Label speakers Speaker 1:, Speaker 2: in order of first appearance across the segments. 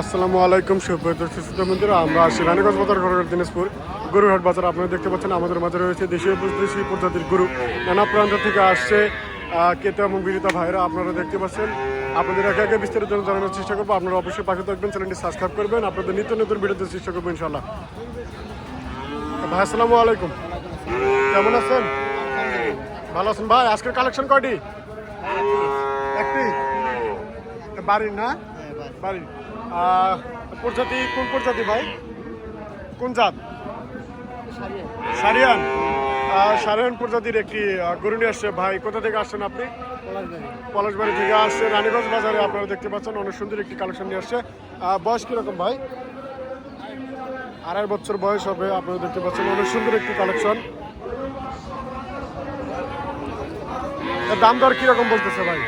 Speaker 1: আসসালামু আলাইকুম সুপ্রিয় বন্ধুরা, আমরা আছি রানীগঞ্জ বাজার ঘরঘাট দিনাজপুর গরুরহাট বাজার। আপনারা দেখতে পাচ্ছেন আমাদের মাঝে রয়েছে দেশীয় বিদেশি প্রজাতির গরু, নানা প্রান্ত থেকে আসছে কেতা এবং বিরিতা ভাইরা। আপনারা দেখতে পাচ্ছেন, আপনাদের একে একে বিস্তারিত জানানোর চেষ্টা করবো। আপনারা অবশ্যই পাশে থাকবেন, চ্যানেলটি সাবস্ক্রাইব করবেন, আপনাদের নিত্য নতুন ভিডিওতে চেষ্টা করবো ইনশাল্লাহ। ভাই আসসালামু আলাইকুম, কেমন আছেন? ভালো আছেন ভাই? আজকের কালেকশন কয়টি? একটি বাড়ির না? বাড়ির প্রজাতি কোন প্রজাতি ভাই? কোন জাত? সারিয়ান। সারিয়ান প্রজাতির একটি গরু নিয়ে আসছে ভাই। কোথা থেকে আসছেন আপনি? পলাশবাড়ি থেকে আসছে রানীগঞ্জ বাজারে। আপনারা দেখতে পাচ্ছেন অনেক সুন্দর একটি কালেকশন নিয়ে আসছে। বয়স কিরকম ভাই? 2.5 বছর বয়স হবে। আপনারা দেখতে পাচ্ছেন অনেক সুন্দর একটি কালেকশন। দাম দর কিরকম বলতেছে ভাই?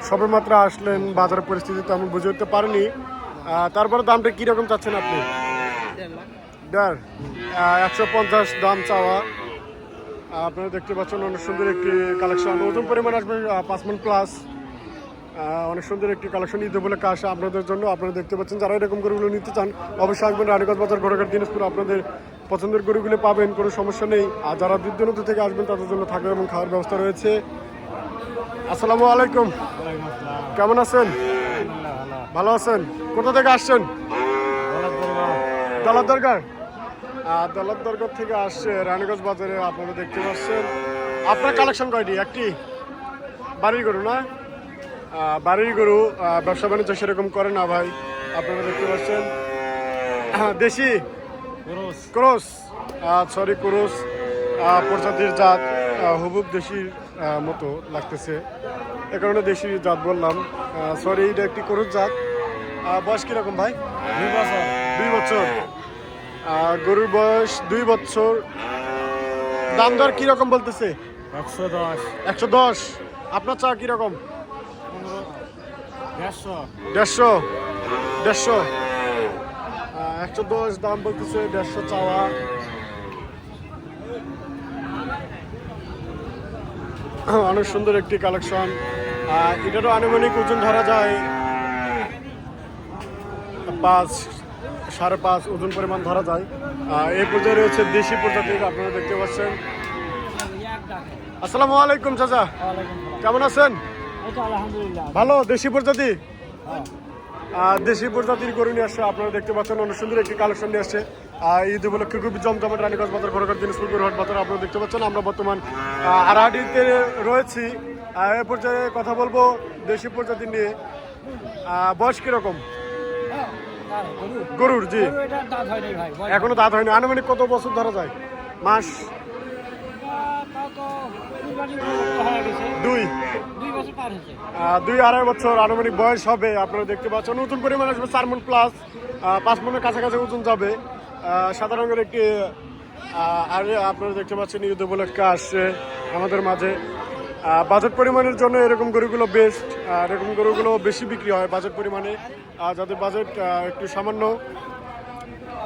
Speaker 1: সবে মাত্র আসলেন, বাজারের পরিস্থিতি তো আমি বুঝে উঠতে পারিনি। তারপরে দামটা কিরকম চাচ্ছেন আপনি? 150 দাম চাওয়া। আপনারা দেখতে পাচ্ছেন অনেক সুন্দর একটি কালেকশন। ওজন পরিমাণ আসবে 5 মণ প্লাস। অনেক সুন্দর একটি কালেকশন ঈদ বলে কাজ আপনাদের জন্য। আপনারা দেখতে পাচ্ছেন, যারা এরকম গরুগুলো নিতে চান অবশ্যই আসবেন রানীগঞ্জ বাজার ঘরঘাট দিনাজপুর। আপনাদের পছন্দের গরুগুলো পাবেন, কোনো সমস্যা নেই। আর যারা দূর দূরান্ত থেকে আসবেন তাদের জন্য থাকা এবং খাওয়ার ব্যবস্থা রয়েছে। আসসালামু আলাইকুম, কেমন আছেন? ভালো আছেন? কোথা থেকে আসছেন? দলার দরগার। দলার দরগার থেকে আসছে রানীগঞ্জ বাজারে। আপনারা দেখতে পাচ্ছেন, আপনার কালেকশন কয়টি? একটি বাড়ির গরু না? বাড়ির গরু ব্যবসা বাণিজ্য সেরকম করে না ভাই। আপনারা দেখতে পাচ্ছেন দেশি ক্রস, ক্রস প্রজাতির জাত, হুবুব দেশির মতো লাগতেছে, এ কারণে দেশি জাত বললাম। সরি, এটা একটি ক্রস জাত। বয়স কিরকম ভাই? 2 বছর। গরুর বয়স 2 বছর। দাম দর কিরকম বলতেছে? 110। আপনার চা কিরকম? 150। 110 দাম বলতেছে, 150 চাওয়া। অনেক সুন্দর একটি কালেকশন। এটারও আনুমানিক ওজন ধরা যায় 5, 5.5 ওজন পরিমাণ ধরা যায়। এই পর্যায়ে রয়েছে দেশি প্রজাতির। আপনারা দেখতে পাচ্ছেন। আসসালামু আলাইকুম চাচা, কেমন আছেন? ভালো। দেশি প্রজাতি, দেশি প্রজাতির গরু নিয়ে আসছে। আপনারা দেখতে পাচ্ছেন অনেক সুন্দর একটি কালেকশন নিয়ে আসছে। ঈদ উপলক্ষে খুবই জমজমাট রানীগঞ্জ বাজার ঘরঘাট দিনাজপুর গরুরহাট বাজার। আপনারা দেখতে পাচ্ছেন আমরা বর্তমান আড়াহাটিতে রয়েছি। এ পর্যায়ে কথা বলবো দেশি প্রজাতি নিয়ে। বয়স কিরকম গরুর? জি, এখনো দাঁত হয়নি। আনুমানিক কত বছর ধরা যায়? মাস? 2-2.5 বছর আনুমানিক বয়স হবে। আপনারা দেখতে পাচ্ছেন নতুন পরিমাণ আসবে 4 মণ প্লাস, 5 মণের কাছাকাছি ওজন যাবে। সাদা রঙের একটি। আর আপনারা দেখতে পাচ্ছেন ঈদ উপলক্ষে আসছে আমাদের মাঝে। বাজেট পরিমাণের জন্য এরকম গরুগুলো বেস্ট। এরকম গরুগুলো বেশি বিক্রি হয় বাজেট পরিমাণে। যাদের বাজেট একটু সামান্য।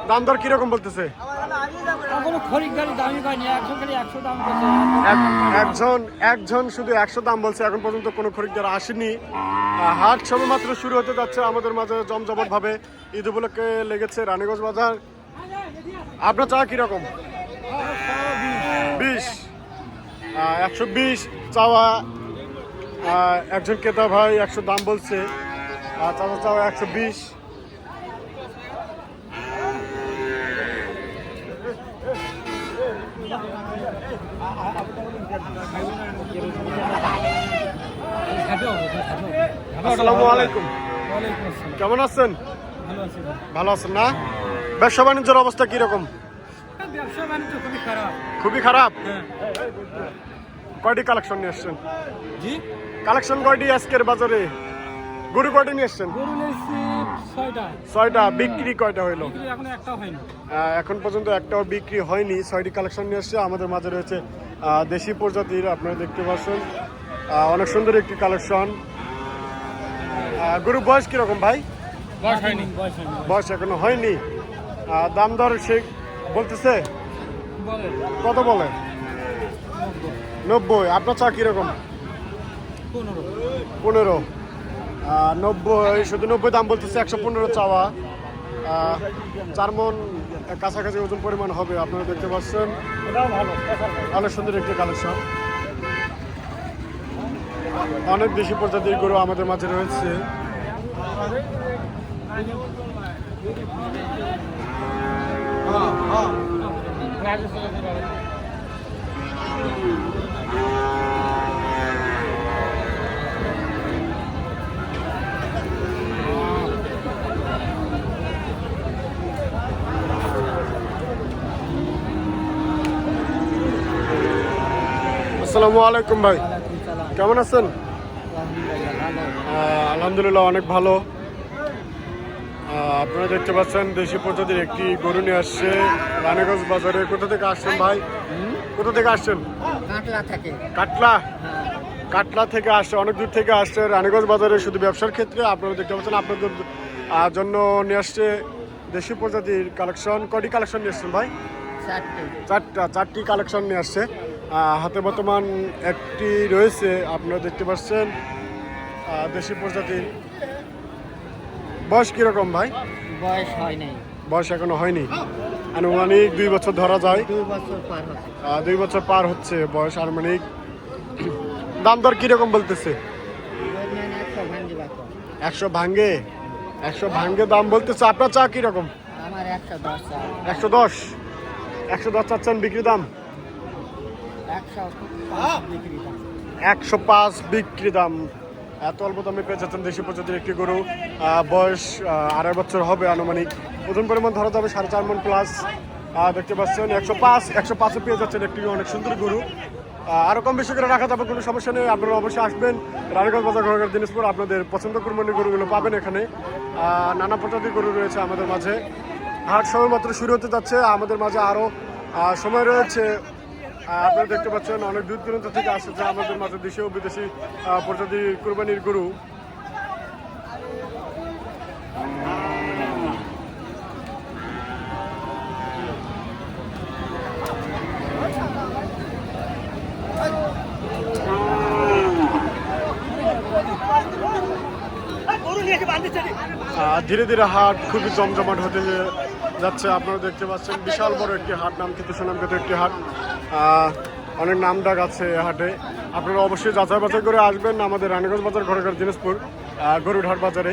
Speaker 1: দাম দর কিরকম বলতেছে? একজন শুধু 100 দাম বলছে। এখন পর্যন্ত কোনো খরিদ্দার আসেনি। হাট সবে মাত্র শুরু হতে যাচ্ছে আমাদের মাঝে জমজমাট ভাবে। ঈদ উপলক্ষে লেগেছে রানীগঞ্জ বাজার। আপনার চা কিরকম? 20। 120 চাওয়া। একজন ক্রেতা ভাই 100 দাম বলছে। চাওয়া চাওয়া 120। আসসালামু আলাইকুম, কেমন আছেন? ভালো আছেন না? ব্যবসা বাণিজ্যের অবস্থা কিরকম? খুবই খারাপ। কয়টি কালেকশন নিয়ে আসছেন? কালেকশন কয়টি আজকের বাজারে? গরু কয়টি নিয়ে আসছেন? 6টা। বিক্রি কয়টা হইলো? এখন পর্যন্ত একটাও বিক্রি হয়নি। 6টি কালেকশন নিয়ে আসছে আমাদের মাঝে রয়েছে দেশি প্রজাতির। আপনারা দেখতে পাচ্ছেন অনেক সুন্দর একটি কালেকশন। গরুর বয়স কিরকম ভাই? বয়স এখনো হয়নি। দাম দর সে বলতেছে কত বলে? 90। আপনার চা কিরকম? 15। 90, শুধু 90 দাম বলতেছে, 115 চাওয়া। 4 মন কাছাকাছি ওজন পরিমাণ হবে। আপনারা দেখতে পাচ্ছেন অনেক সুন্দর একটি কালেকশন। অনেক দেশি প্রজাতির গরু আমাদের মাঝে রয়েছে। আসসালামু আলাইকুম ভাই, কেমন আছেন? আলহামদুলিল্লাহ অনেক ভালো। আপনারা দেখতে পাচ্ছেন দেশি প্রজাতির একটি গরু নিয়ে আসছে রানীগঞ্জ বাজারে। কোথা থেকে আসছেন ভাই? কোথা থেকে আসছেন? কাটলা। কাটলা থেকে আসছে, অনেক দূর থেকে আসছে রানীগঞ্জ বাজারে শুধু ব্যবসার ক্ষেত্রে। আপনারা দেখতে পাচ্ছেন আপনাদের জন্য নিয়ে আসছে দেশি প্রজাতির কালেকশন। কয়টি কালেকশন নিয়ে আসছেন ভাই? চারটি কালেকশন নিয়ে আসছে। হাতে বর্তমান একটি রয়েছে, আপনারা দেখতে পাচ্ছেন দেশি প্রজাতির। বয়স কিরকম ভাই?
Speaker 2: বয়স হয় নাই,
Speaker 1: বয়স এখনো হয়নি, আনুমানিক 2 বছর ধরা যায়।
Speaker 2: 2 বছর পার
Speaker 1: 2 বছর পার
Speaker 2: হচ্ছে।
Speaker 1: হচ্ছে বয়স আনুমানিক। দাম দর কিরকম বলতেছে? 100 ভাঙ্গে, 100 ভাঙ্গে দাম বলতেছে। আপনার চা কিরকম?
Speaker 2: আমার 110 চা।
Speaker 1: 110, 110 চাচ্ছেন বিক্রি দাম?
Speaker 2: 105 বিক্রি দাম।
Speaker 1: 105 বিক্রি দাম। এত অল্প দামে পেয়ে যাচ্ছেন দেশি প্রজাতির একটি গরু। বয়স 2.5 বছর হবে আনুমানিক। ওজন পরিমাণ ধরা যাবে 4.5 মণ প্লাস। দেখতে পাচ্ছেন 105 পেয়ে যাচ্ছেন একটি অনেক সুন্দর গরু। আরও কম বেশি করে রাখা যাবে, কোনো সমস্যা নেই। আপনারা অবশ্যই আসবেন রানীগঞ্জ বাজার ঘোড়াঘাট দিনাজপুর। আপনাদের পছন্দ কুরবানির গরুগুলো পাবেন এখানে। নানা প্রজাতির গরু রয়েছে আমাদের মাঝে। হাট সবেমাত্র শুরু হতে যাচ্ছে, আমাদের মাঝে আরও সময় রয়েছে। আপনারা দেখতে পাচ্ছেন অনেক দূর দূরান্ত থেকে আসছে আমাদের মাঝে দেশীয় বিদেশি প্রজাতির কুরবানির গরু। ধীরে ধীরে হাট খুবই জমজমাট হতে যাচ্ছে। আপনারা দেখতে পাচ্ছেন বিশাল বড় একটি হাট, নাম কিন্তু সুনামগত একটি হাট। অনেক নাম ডাক আছে হাটে। আপনারা অবশ্যই যাচাই বাছাই করে আসবেন আমাদের রানীগঞ্জ বাজার ঘোড়াঘাট দিনাজপুর গরুরহাট বাজারে।